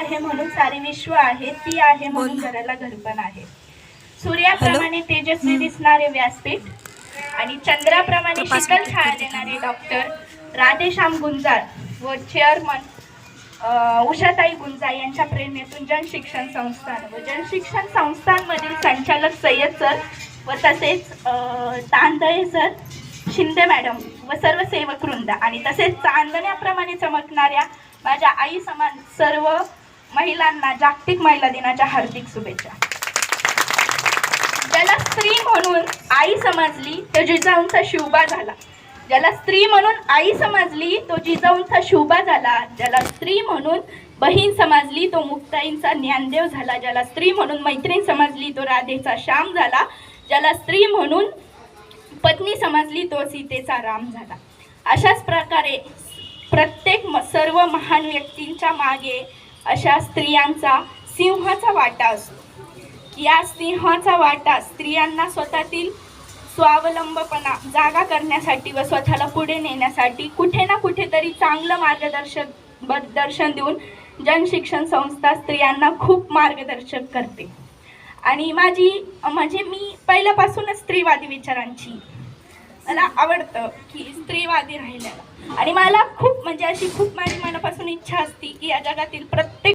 आहे म्हणून सारे विश्व आहे, ती आहे म्हणून घराला घरपण आहे. सूर्याप्रमाणे तेजस्वी दिसणारे व्यासपीठ आणि चंद्राप्रमाणे शीतल छाया देणारे डॉक्टर राधेश्याम गुंजाळ व चेअरमन उषाताई गुंजाळ यांच्या प्रेरणेतून जनशिक्षण संस्थान व जनशिक्षण संस्थांमधील संचालक सय्यद सर व तसेच तांदळे सर, शिंदे मॅडम व सर्व सेवक वृंद आणि तसेच चांदण्याप्रमाणे चमकणाऱ्या माझ्या आई समान सर्व महिलांना जागतिक महिला दिनाच्या हार्दिक शुभेच्छा. ज्याला स्त्री म्हणून आई समजली तो जिजाऊंचा शिवबा झाला. ज्याला स्त्री म्हणून आई समजली तो जिजाऊंचा शिवबा झाला. ज्याला स्त्री म्हणून बहीण समजली तो मुक्ताईंचा ज्ञानदेव झाला. ज्याला स्त्री म्हणून मैत्रीण समजली तो राधेचा श्याम झाला. ज्याला स्त्री म्हणून पत्नी समजली तो सीतेचा राम झाला. अशाच प्रकारे प्रत्येक सर्व महान व्यक्तींच्या मागे अशा स्त्रियांचा सिंहाचा वाटा असतो. या सिंहाचा वाटा स्त्रियांना स्वतःतील स्वावलंबपणा जागा करण्यासाठी व स्वतःला पुढे नेण्यासाठी कुठे ना कुठेतरी चांगलं मार्गदर्शन देऊन जनशिक्षण संस्था स्त्रियांना खूप मार्गदर्शन करते. आणि म्हणजे मी पहिल्यापासूनच स्त्रीवादी विचारांची मला आवडतं की स्त्रीवादी राहिलेलं आणि मला खूप म्हणजे अशी खूप माझी मनापासून इच्छा असते की या जगातील प्रत्येक